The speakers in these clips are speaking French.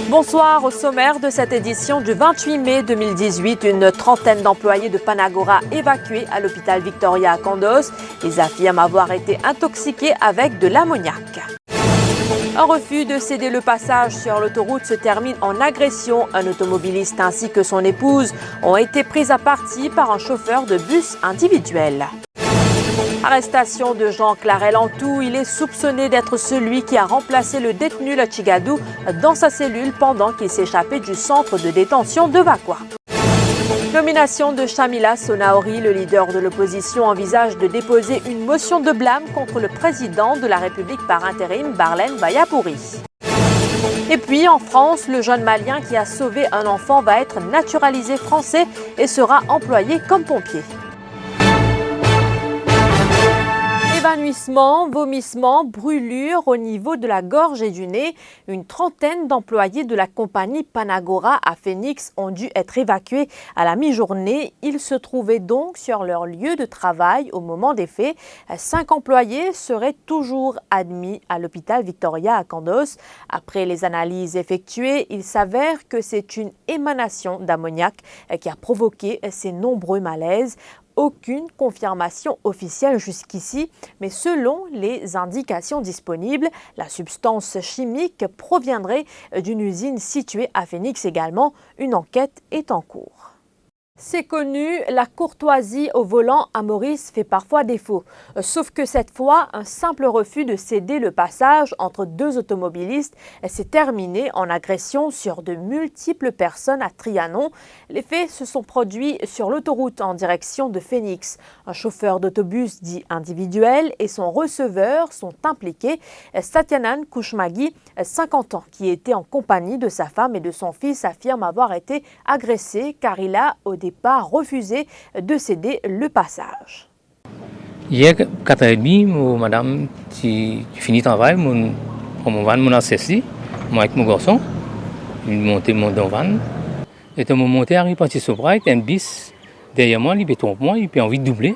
Bonsoir, au sommaire de cette édition du 28 mai 2018, une trentaine d'employés de Panagora évacués à l'hôpital Victoria à Condos. Ils affirment avoir été intoxiqués avec de l'ammoniac. Un refus de céder le passage sur l'autoroute se termine en agression. Un automobiliste ainsi que son épouse ont été pris à partie par un chauffeur de bus individuel. Arrestation de Jean Clarel Antou. Il est soupçonné d'être celui qui a remplacé le détenu Lotchigadou dans sa cellule pendant qu'il s'échappait du centre de détention de Vakwa. Nomination de Shamila Sonaori, le leader de l'opposition envisage de déposer une motion de blâme contre le président de la République par intérim, Barlène Bayapouri. Et puis en France, le jeune Malien qui a sauvé un enfant va être naturalisé français et sera employé comme pompier. Évanouissement, vomissement, brûlure au niveau de la gorge et du nez. Une trentaine d'employés de la compagnie Panagora à Phoenix ont dû être évacués à la mi-journée. Ils se trouvaient donc sur leur lieu de travail au moment des faits. 5 employés seraient toujours admis à l'hôpital Victoria à Condos. Après les analyses effectuées, il s'avère que c'est une émanation d'ammoniac qui a provoqué ces nombreux malaises. Aucune confirmation officielle jusqu'ici, mais selon les indications disponibles, la substance chimique proviendrait d'une usine située à Phoenix également. Une enquête est en cours. C'est connu, la courtoisie au volant à Maurice fait parfois défaut. Sauf que cette fois, un simple refus de céder le passage entre deux automobilistes s'est terminé en agression sur de multiples personnes à Trianon. Les faits se sont produits sur l'autoroute en direction de Phoenix. Un chauffeur d'autobus dit individuel et son receveur sont impliqués. Satyanan Kushmagi, 50 ans, qui était en compagnie de sa femme et de son fils, affirme avoir été agressé car il a au départ refusé de céder le passage. Hier, 4h30, madame, tu finis le travail, mon van, mon associé, moi avec mon garçon, il montait mon van. Et à un moment donné, il est parti sur le il y a un bis derrière moi, il peut tromper moi, il peut envie de doubler,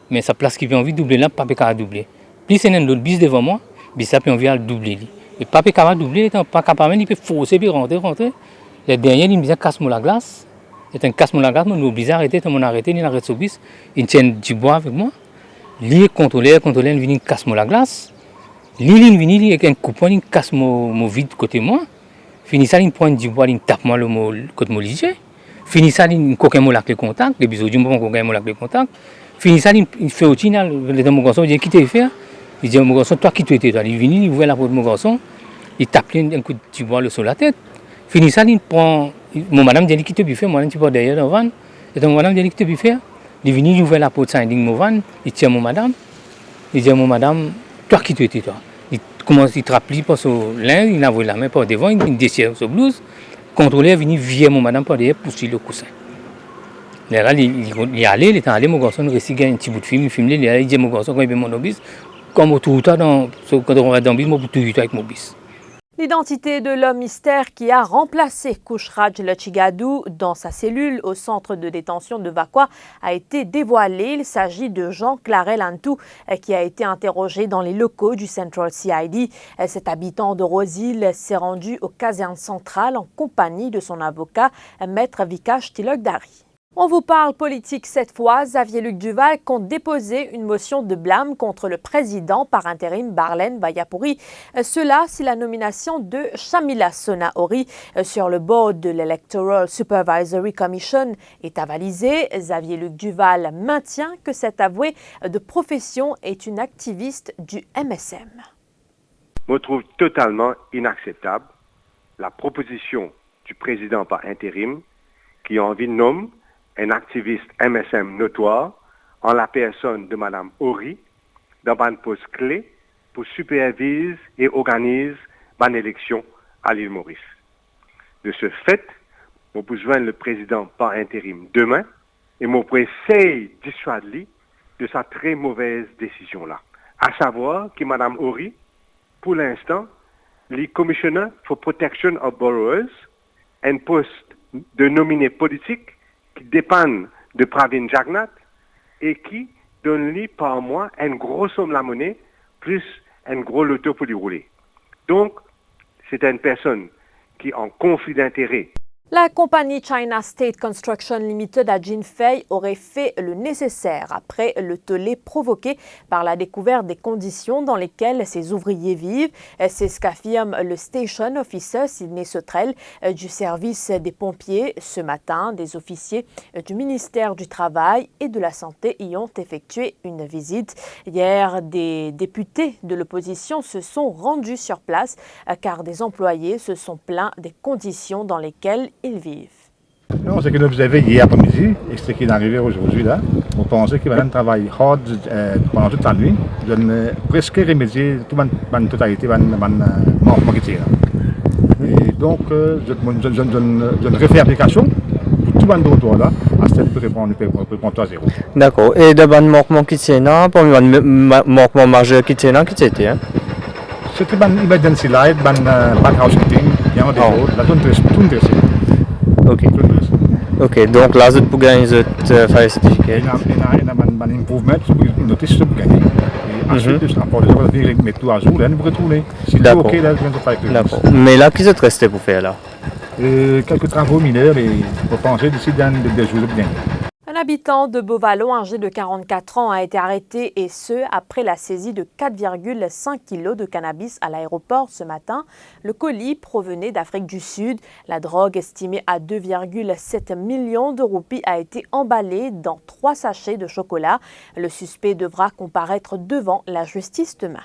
mais sa place qui peut envie de doubler là, pas capable de doubler. Puis il y a un autre bis devant moi, bis ça peut envie de doubler. Et pas capable de doubler, pas capable, il peut forcer, puis rentrer. Le dernier, il me dit casse-moi la glace. C'est un casse-moi la glace, nous obligé d'arrêter, tout le monde arrêté, il arrête sur bis, il tient du bois avec moi. Lui contrôleur, il vient casse-moi la glace. Lui, il vient avec un coupon, il casse mon vide côté moi. Fini ça, il prend du bois, il tape moi le côté mon ligier. Fini ça, il coquin mon lac de contact, les bisous du bon coquin mon lac de contact. Fini ça, il fait au final, le mon garçon, il dit qui t'es fait? Il dit mon garçon, toi qui tu étais, toi. Il vient, il ouvre la porte de mon garçon, il tape un coup de bois sur la tête. Fini ça, il prend. Mon madame dit qui te biffe, moi je suis pas derrière le van. Et donc madame dit qui te biffe. Il vient, il ouvre la porte, il dit mon van, il tient mon madame. Il dit à mon madame, toi qui tu étais toi. Il commence, il trappe lui par son linge, il envoie la main par devant, il déchire sa blouse. Contrôleur vient virer mon madame par derrière pour le coussin. Là, il est allé, mon garçon, il récite un petit bout de film, il dit à mon garçon, quand il veut mon obis, comme tout quand on va dans le bis, moi pour tout avec mon bis. L'identité de l'homme mystère qui a remplacé Kushraj Lotchigadou dans sa cellule au centre de détention de Vakwa a été dévoilée. Il s'agit de Jean Clarel Antou qui a été interrogé dans les locaux du Central CID. Cet habitant de Rosehill s'est rendu aux casernes centrales en compagnie de son avocat, Maître Vikash Tilokdari. On vous parle politique cette fois. Xavier-Luc Duval compte déposer une motion de blâme contre le président par intérim Barlène Bayapouri. Cela si la nomination de Shamila Sonaori sur le board de l'Electoral Supervisory Commission est avalisée. Xavier-Luc Duval maintient que cet avoué de profession est une activiste du MSM. Je trouve totalement inacceptable la proposition du président par intérim qui a envie de nommer un activiste MSM notoire en la personne de Mme Ori dans un poste clé pour superviser et organiser une élection à l'île Maurice. De ce fait, je peux joindre le président par intérim demain et je peux essayer de dissuader lui de sa très mauvaise décision-là. À savoir que Mme Ori, pour l'instant, les commissionnaire for Protection of Borrowers, un poste de nominé politique qui dépend de Pravin Jagnat et qui donne lui par mois une grosse somme la monnaie plus un gros loto pour lui rouler. Donc, c'est une personne qui est en conflit d'intérêts. La compagnie China State Construction Limited à Jinfei aurait fait le nécessaire après le tollé provoqué par la découverte des conditions dans lesquelles ses ouvriers vivent. C'est ce qu'affirme le Station Officer Sidney Sautrel du service des pompiers. Ce matin, des officiers du ministère du Travail et de la Santé y ont effectué une visite. Hier, des députés de l'opposition se sont rendus sur place car des employés se sont plaints des conditions dans lesquelles ils vivent. Non, ce que nous avons hier après-midi et ce qui est arrivé aujourd'hui là, on pensait qu'il va travailler hard pendant toute la nuit, presque remédier toute la totalité de manquement qui est là. Et donc, je refais application pour tout le monde là, à ce que pour répondre à zéro. D'accord. Et de ban manquement qui tient là, pour le manquement majeur qui tient là, qui c'était hein? C'était ban emergency light, ban bad housekeeping, il y a un défaut, la zone tout dressée. Ok. Ok, donc là, vous pouvez gagner votre fire certificate. Il y a un improvement, une notice pour gagner. Et ensuite, je rapporte les autres, je mettre tout à jour, là, vous retournez. Si tout ok, là, je viens de faire quelque chose. D'accord. Mais là, qu'est-ce que vous restez pour faire là? Quelques travaux mineurs et pour penser d'ici dans des jours de bien. Un habitant de Beauvallon, âgé de 44 ans, a été arrêté et ce, après la saisie de 4,5 kg de cannabis à l'aéroport ce matin. Le colis provenait d'Afrique du Sud. La drogue, estimée à 2,7 millions de roupies, a été emballée dans 3 sachets de chocolat. Le suspect devra comparaître devant la justice demain.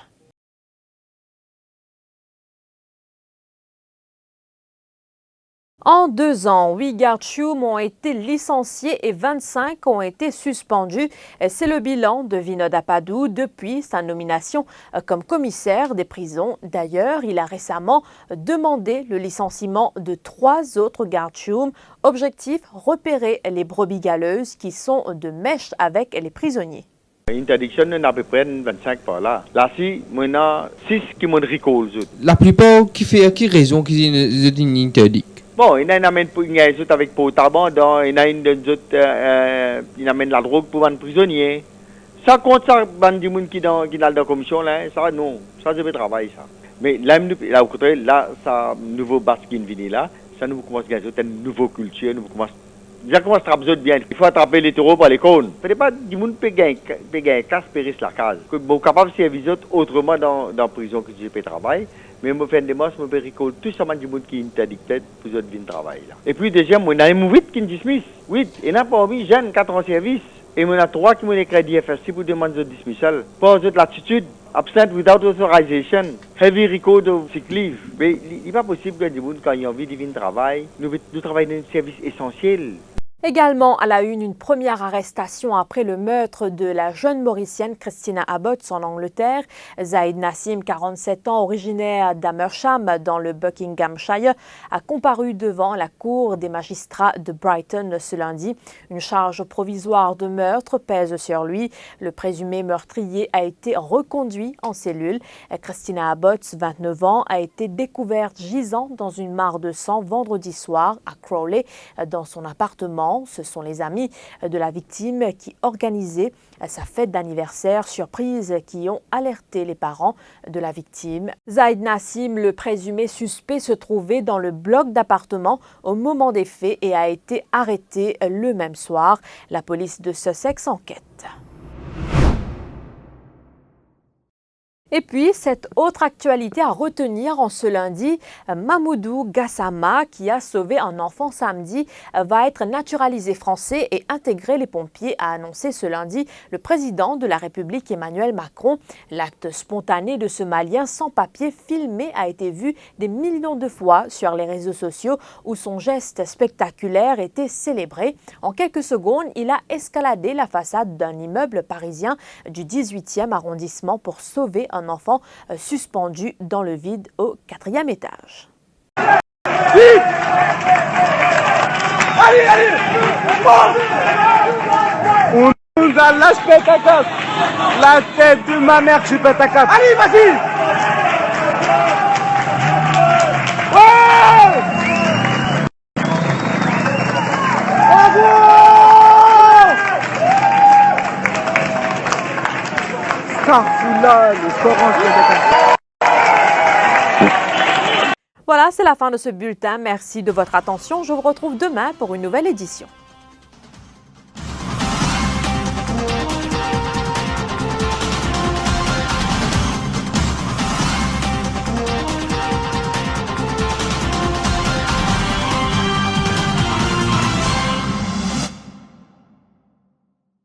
En 2 ans, 8 gardes CHUM ont été licenciés et 25 ont été suspendus. C'est le bilan de Vinod Apadou depuis sa nomination comme commissaire des prisons. D'ailleurs, il a récemment demandé le licenciement de 3 autres gardes CHUM. Objectif, repérer les brebis galeuses qui sont de mèche avec les prisonniers. Interdiction, on a à peu près 25 par là. Là, si, on a 6 qui m'ont recall. La plupart qui fait qui raison qu'ils sont interdits? Bon, il y en a une avec pour tabac, il y a une il amène la drogue pour un prisonnier. Ça compte ça, des gens qui dans la commission là, ça non, ça je vais travailler ça. Mais là, au contraire, là, ça nouveau bas qui vient là, ça nous commence à gagner une nouvelle culture, nous commence. Déjà commence à attraper bien. Il faut attraper les taureaux par les cônes. Peut-être pas du monde peut gagner casse péris la case. Que bon capable de servir autrement dans la prison que je peux travailler. Mais je fais des masses, je peux récolter tout ça du monde qui est interdit pour venir travailler là. Et puis deuxième, on a un 8 qui dismiss. 8, il y en a parmi jeunes 4 ans service. Et on a 3 qui m'ont écrit DFSC pour demander de dismissal. Pour l'attitude, absent without authorization, heavy record of sick leave. Mais il n'est pas possible que des gens quand ils ont envie de venir travailler, nous travaillons dans un service essentiel. Également à la une première arrestation après le meurtre de la jeune Mauricienne Christina Abbott en Angleterre. Zaid Nassim, 47 ans, originaire d'Amersham dans le Buckinghamshire, a comparu devant la cour des magistrats de Brighton ce lundi. Une charge provisoire de meurtre pèse sur lui. Le présumé meurtrier a été reconduit en cellule. Christina Abbott, 29 ans, a été découverte gisant dans une mare de sang vendredi soir à Crawley, dans son appartement. Ce sont les amis de la victime qui organisaient sa fête d'anniversaire surprise qui ont alerté les parents de la victime. Zaid Nassim, le présumé suspect, se trouvait dans le bloc d'appartements au moment des faits et a été arrêté le même soir. La police de Sussex enquête. Et puis, cette autre actualité à retenir en ce lundi, Mamoudou Gassama, qui a sauvé un enfant samedi, va être naturalisé français et intégrer les pompiers, a annoncé ce lundi le président de la République Emmanuel Macron. L'acte spontané de ce Malien sans papier filmé a été vu des millions de fois sur les réseaux sociaux où son geste spectaculaire était célébré. En quelques secondes, il a escaladé la façade d'un immeuble parisien du 18e arrondissement pour sauver un enfant suspendu dans le vide au 4e étage. Vite! Allez, allez! On nous a lâché pétacasse! La tête de ma mère, je pétacasse! Allez, vas-y! Ouais! Bravo! Là, le Voilà, c'est la fin de ce bulletin. Merci de votre attention. Je vous retrouve demain pour une nouvelle édition.